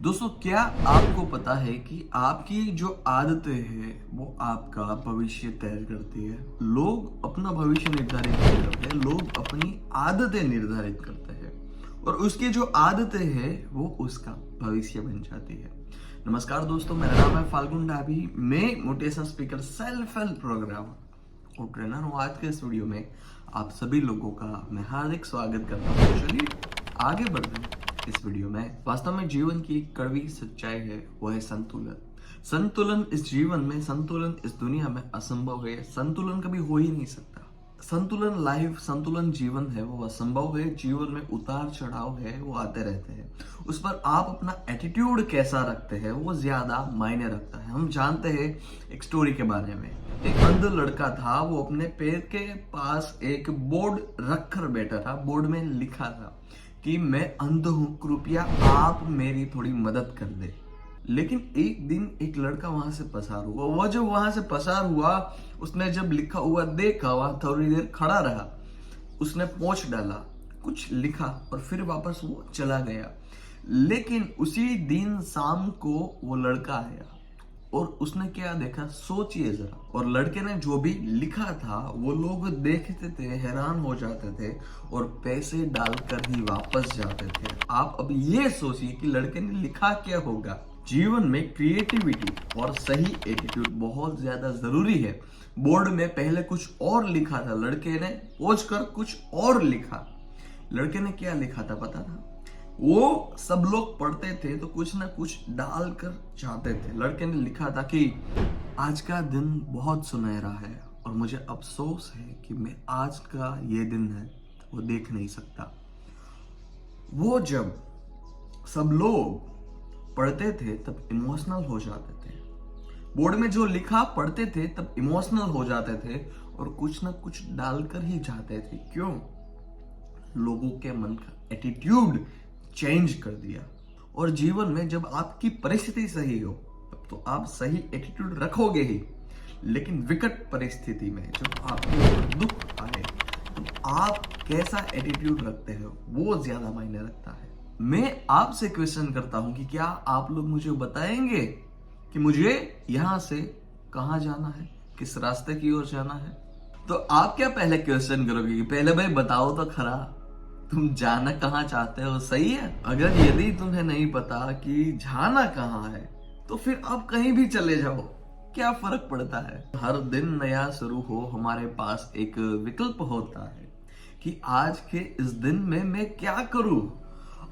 दोस्तों, क्या आपको पता है कि आपकी जो आदतें हैं वो आपका भविष्य तय करती है। लोग अपना भविष्य निर्धारित नहीं करते, लोग अपनी आदतें निर्धारित करते हैं और उसकी जो आदतें हैं वो उसका भविष्य बन जाती है। नमस्कार दोस्तों, मेरा नाम है फाल्गुन डाभी। मैं motivational speaker, self help programmer और ट्रेनर हूँ। आज के इस वीडियो में आप सभी लोगों का मैं हार्दिक स्वागत करता हूँ। चलिए आगे बढ़ते हैं। इस वीडियो में वास्तव में जीवन की एक कड़वी सच्चाई है, वो है संतुलन। संतुलन इस जीवन में, संतुलन इस दुनिया में असंभव है। संतुलन कभी हो ही नहीं सकता। संतुलन लाइफ, संतुलन जीवन है वो असंभव है। जीवन में उतार चढ़ाव है, वो आते रहते हैं। उस पर आप अपना एटीट्यूड कैसा रखते हैं वो ज्यादा मायने रखता है। हम जानते हैं एक स्टोरी के बारे में। एक अंध लड़का था, वो अपने पैर के पास एक बोर्ड रखकर बैठा था। बोर्ड में लिखा था कि मैं अंध हूं, कृपया आप मेरी थोड़ी मदद कर दे। लेकिन एक दिन एक लड़का वहां से पसार हुआ। वो जब वहां से पसार हुआ, उसने जब लिखा हुआ देखा, वहां थोड़ी देर खड़ा रहा, उसने पोंछ डाला, कुछ लिखा और फिर वापस वो चला गया। लेकिन उसी दिन शाम को वो लड़का आया और उसने क्या देखा, सोचिए जरा। और लड़के ने जो भी लिखा था वो लोग देखते थे, हैरान हो जाते थे और पैसे डालकर ही वापस जाते थे। आप अब ये सोचिए कि लड़के ने लिखा क्या होगा। जीवन में क्रिएटिविटी और सही एटीट्यूड बहुत ज्यादा जरूरी है। बोर्ड में पहले कुछ और लिखा था, लड़के ने पोंछ कर कुछ और लिखा। लड़के ने क्या लिखा था पता था? वो सब लोग पढ़ते थे तो कुछ ना कुछ डालकर जाते थे। लड़के ने लिखा था कि आज का दिन बहुत सुनहरा है और मुझे अफसोस है कि मैं आज का ये दिन है वो देख नहीं सकता। वो जब सब लोग पढ़ते थे तब इमोशनल हो जाते थे। बोर्ड में जो लिखा पढ़ते थे तब इमोशनल हो जाते थे और कुछ ना कुछ डालकर ही जाते थे। क्यों? लोगों के मन का एटीट्यूड चेंज कर दिया। और जीवन में जब आपकी परिस्थिति सही हो तब तो आप सही एटीट्यूड रखोगे ही, लेकिन विकट परिस्थिति में जब आपके ऊपर दुख आए तो आप कैसा एटीट्यूड रखते हो वो ज्यादा मायने रखता है। मैं आपसे क्वेश्चन करता हूं कि क्या आप लोग मुझे बताएंगे कि मुझे यहां से कहां जाना है, किस रास्ते की ओर जाना है? तो आप क्या पहले क्वेश्चन करोगे कि पहले भाई बताओ तो खरा, तुम जाना कहाँ चाहते हो? सही है। अगर यदि तुम्हें नहीं पता कि जाना कहाँ है तो फिर आप कहीं भी चले जाओ, क्या फर्क पड़ता है? हर दिन नया शुरू हो, हमारे पास एक विकल्प होता है कि आज के इस दिन में मैं क्या करूं।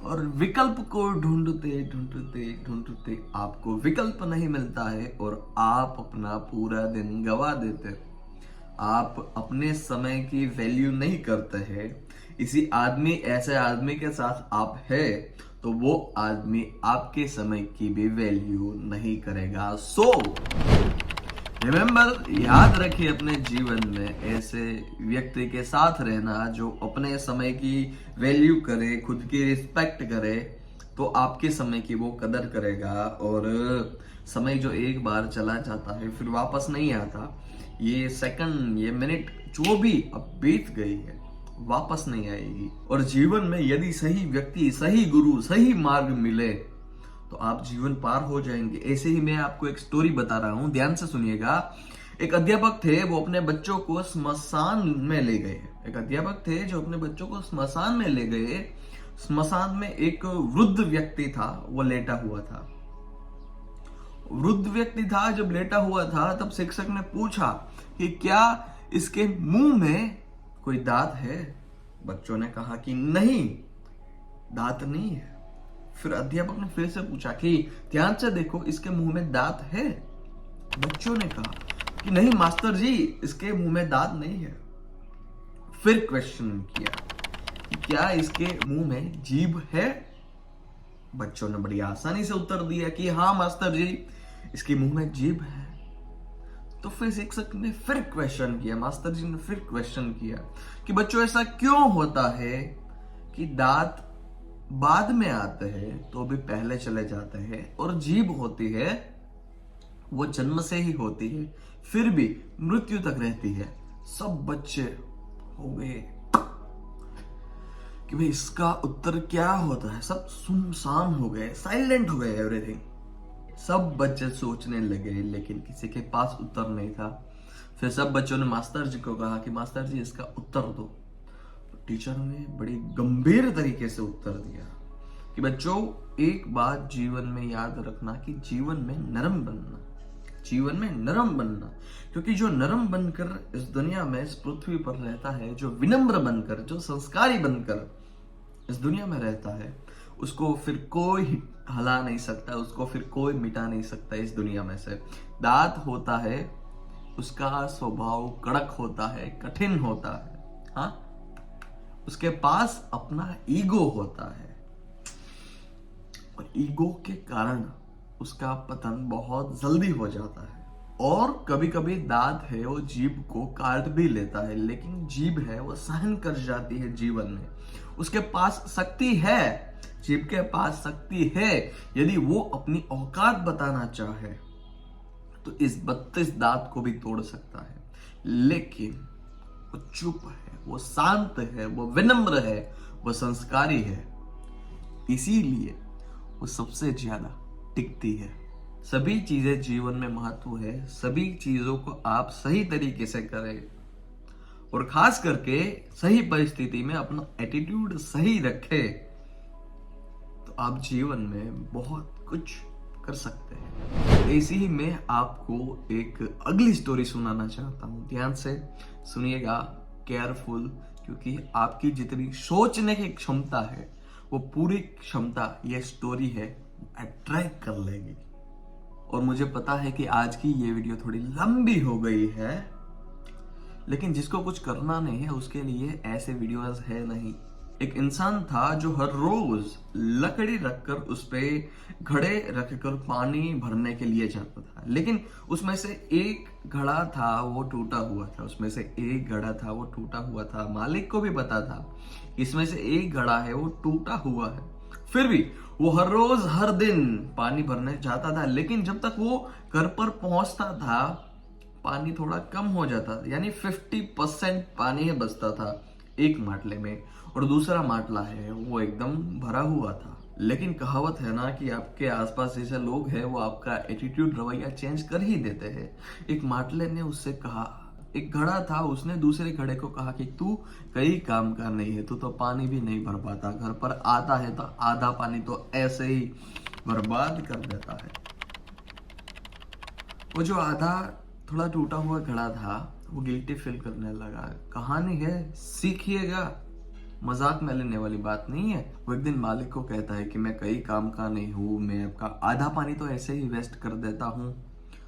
और विकल्प को ढूंढते ढूंढते ढूंढते आपको विकल्प नहीं मिलता है और आप अपना पूरा दिन गवा देते हो। आप अपने समय की वैल्यू नहीं करते हैं। ऐसे आदमी के साथ आप है तो वो आदमी आपके समय की भी वैल्यू नहीं करेगा। सो रिमेंबर, याद रखिए अपने जीवन में ऐसे व्यक्ति के साथ रहना जो अपने समय की वैल्यू करे, खुद की रिस्पेक्ट करे, तो आपके समय की वो कदर करेगा। और समय जो एक बार चला जाता है फिर वापस नहीं आता। ये सेकंड, ये मिनट जो भी अब बीत गई है वापस नहीं आएगी। और जीवन में यदि सही व्यक्ति, सही गुरु, सही मार्ग मिले तो आप जीवन पार हो जाएंगे। ऐसे ही मैं आपको एक स्टोरी बता रहा हूं, ध्यान से सुनिएगा। एक अध्यापक थे, वो अपने बच्चों को स्मशान में ले गए। एक अध्यापक थे जो अपने बच्चों को स्मशान में ले गए। स्मशान में एक वृद्ध व्यक्ति था, वो लेटा हुआ था। वृद्ध व्यक्ति था, जब लेटा हुआ था तब शिक्षक ने पूछा कि क्या इसके मुंह में कोई दांत है? बच्चों ने कहा कि नहीं, दांत नहीं है। फिर अध्यापक ने फिर से पूछा कि ध्यान से देखो, इसके मुंह में दांत है? बच्चों ने कहा कि नहीं मास्टर जी, इसके मुंह में दांत नहीं है। फिर क्वेश्चन किया कि क्या इसके मुंह में जीभ है? बच्चों ने बड़ी आसानी से उत्तर दिया कि हाँ मास्टर जी, इसके मुंह में जीभ है। तो फिर शिक्षक ने फिर क्वेश्चन किया, मास्टर जी ने फिर क्वेश्चन किया कि बच्चों ऐसा क्यों होता है कि दांत बाद में आते हैं तो भी पहले चले जाते हैं, और जीभ होती है वो जन्म से ही होती है फिर भी मृत्यु तक रहती है? सब बच्चे हो गए। कि भाई इसका उत्तर क्या होता है। सब सुनसान हो गए, साइलेंट हो गए एवरीथिंग। सब बच्चे सोचने लगे लेकिन किसी के पास उत्तर नहीं था। फिर सब बच्चों ने मास्टर जी को कहा कि मास्टर जी इसका उत्तर दो। टीचर ने बड़ी गंभीर तरीके से उत्तर दिया कि बच्चों, एक बात जीवन में याद रखना कि जीवन में नरम बनना, जीवन में नरम बनना। क्योंकि जो नरम बनकर इस दुनिया में, इस पृथ्वी पर रहता है, जो विनम्र बनकर, जो संस्कारी बनकर इस दुनिया में रहता है, उसको फिर कोई हिला नहीं सकता, उसको फिर कोई मिटा नहीं सकता इस दुनिया में से। दांत होता है, उसका स्वभाव कड़क होता है, कठिन होता है। हाँ, उसके पास अपना ईगो होता है और ईगो के कारण उसका पतन बहुत जल्दी हो जाता है। और कभी कभी दांत है वो जीभ को काट भी लेता है, लेकिन जीभ है वो सहन कर जाती है जीवन में। उसके पास शक्ति है, जीभ के पास शक्ति है। यदि वो अपनी औकात बताना चाहे तो इस 32 दांत को भी तोड़ सकता है, लेकिन वो चुप है, वो शांत है, वो विनम्र है, वो संस्कारी है। इसीलिए वो सबसे ज्यादा टिकती है। सभी चीजें जीवन में महत्व है, सभी चीजों को आप सही तरीके से करें और खास करके सही परिस्थिति में अपना एटीट्यूड सही रखें तो आप जीवन में बहुत कुछ कर सकते हैं। ऐसी ही मैं आपको एक अगली स्टोरी सुनाना चाहता हूं। ध्यान से सुनिएगा, केयरफुल, क्योंकि आपकी जितनी सोचने की क्षमता है वो पूरी क्षमता ये स्टोरी है अट्रैक्ट कर लेगी। और मुझे पता है कि आज की ये वीडियो थोड़ी लंबी हो गई है, लेकिन जिसको कुछ करना नहीं है उसके लिए ऐसे वीडियोस है नहीं। एक इंसान था जो हर रोज लकड़ी रखकर उस पे घड़े रखकर पानी भरने के लिए जाता था, लेकिन उसमें से एक घड़ा था वो टूटा हुआ था। उसमें से एक घड़ा था वो टूटा हुआ था। मालिक को भी पता था इसमें से एक घड़ा है वो टूटा हुआ है, फिर भी वो हर रोज हर दिन पानी भरने जाता था। लेकिन जब तक वो घर पर पहुंचता था पानी थोड़ा कम हो जाता था, यानी 50% पानी है बचता था एक माटले में, और दूसरा माटला है वो एकदम भरा हुआ था। लेकिन कहावत है ना कि आपके आसपास जैसे लोग हैं वो आपका एटीट्यूड, रवैया चेंज कर ही देते हैं। एक माटले ने उससे कहा, एक घड़ा था, उसने दूसरे घड़े को कहा कि तू कई काम का नहीं है, तू तो पानी भी नहीं भर पाता, घर पर आता है तो आधा पानी तो ऐसे ही बर्बाद कर देता है। वो जो आधा थोड़ा टूटा हुआ घड़ा था वो गिल्टी फील करने लगा। कहानी है, सीखिएगा, मजाक में लेने वाली बात नहीं है। वो एक दिन मालिक को कहता है कि मैं कई काम का नहीं हूं, मैं आपका आधा पानी तो ऐसे ही वेस्ट कर देता हूं,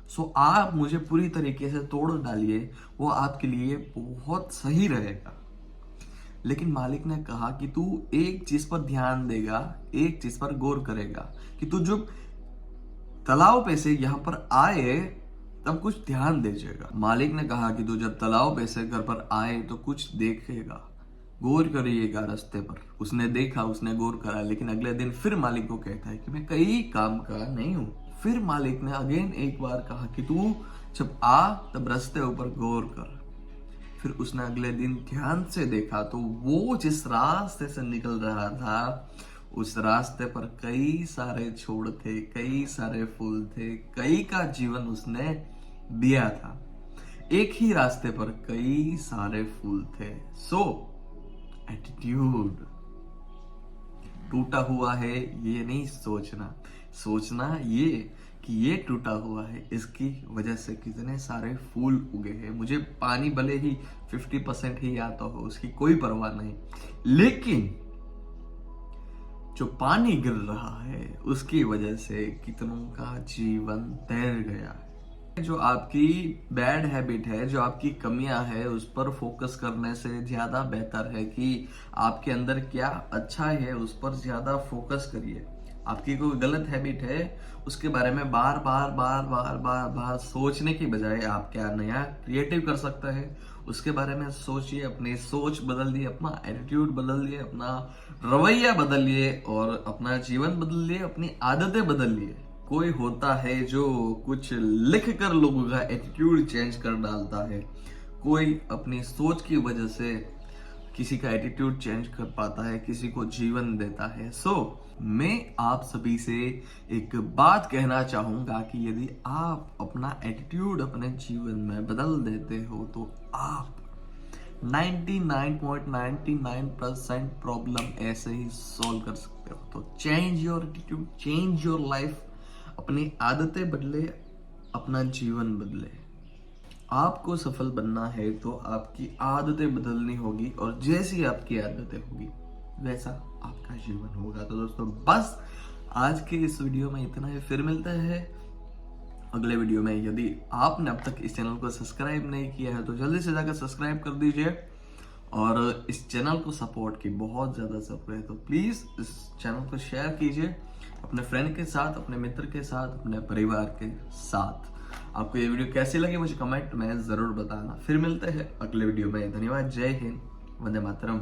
सो आप मुझे पूरी तरीके से तोड़ डालिए, वो आपके लिए बहुत सही रहेगा। लेकिन मालिक ने कहा कि तू एक चीज पर ध्यान देगा, एक चीज पर गौर करेगा कि तू जब तालाब पे से यहाँ पर आए तब कुछ ध्यान दीजिएगा। मालिक ने कहा कि तू जब तालाब पे से घर पर आए तो कुछ देखेगा, गौर करिएगा रास्ते पर। उसने देखा, उसने गौर करा, लेकिन अगले दिन फिर मालिक को कहता है कि मैं कई काम का नहीं हूं। फिर मालिक ने अगेन एक बार कहा कि तू जब आ तब रास्ते ऊपर गौर कर। फिर उसने अगले दिन ध्यान से देखा तो वो जिस रास्ते से निकल रहा था उस रास्ते पर कई सारे छोड़ थे, कई सारे फूल थे, कई का जीवन उसने दिया था। एक ही रास्ते पर कई सारे फूल थे। सो एटीट्यूड टूटा हुआ है ये नहीं सोचना, सोचना ये कि ये टूटा हुआ है, इसकी वजह से कितने सारे फूल उगे हैं। मुझे पानी भले ही 50% ही आता हो उसकी कोई परवाह नहीं, लेकिन जो पानी गिर रहा है उसकी वजह से कितनों का जीवन तैर गया है। जो आपकी बैड हैबिट है, जो आपकी कमियां है, उस पर फोकस करने से ज्यादा बेहतर है कि आपके अंदर क्या अच्छा है उस पर ज्यादा फोकस करिए। आपकी कोई गलत हैबिट है उसके बारे में बार बार बार बार बार बार सोचने की बजाय आप क्या नया क्रिएटिव कर सकते हैं उसके बारे में सोचिए। अपनी सोच बदलिए, अपना एटीट्यूड बदलिए, अपना रवैया बदलिए और अपना जीवन बदलिए, अपनी आदतें बदलिए। कोई होता है जो कुछ लिख कर लोगों का एटीट्यूड चेंज कर डालता है, कोई अपनी सोच की वजह से किसी का एटीट्यूड चेंज कर पाता है, किसी को जीवन देता है। मैं आप सभी से एक बात कहना चाहूंगा कि यदि आप अपना एटीट्यूड अपने जीवन में बदल देते हो तो आप 99.99% प्रॉब्लम ऐसे ही सॉल्व कर सकते हो। तो change your attitude, change your life. अपनी आदतें बदले, अपना जीवन बदले। आपको सफल बनना है तो आपकी आदतें बदलनी होगी, और जैसी आपकी आदतें होगी वैसा आपका जीवन होगा। तो दोस्तों बस आज के इस वीडियो में इतना ही, फिर मिलते हैं अगले वीडियो में। यदि आपने अब तक इस चैनल को सब्सक्राइब नहीं किया है तो जल्दी से जाकर सब्सक्राइब कर दीजिए, और इस चैनल को सपोर्ट की बहुत ज़्यादा ज़रूरत है। तो प्लीज़ इस चैनल को शेयर कीजिए अपने फ्रेंड के साथ, अपने मित्र के साथ, अपने परिवार के साथ। आपको ये वीडियो कैसी लगी मुझे कमेंट में ज़रूर बताना। फिर मिलते हैं अगले वीडियो में। धन्यवाद। जय हिंद, वंदे मातरम।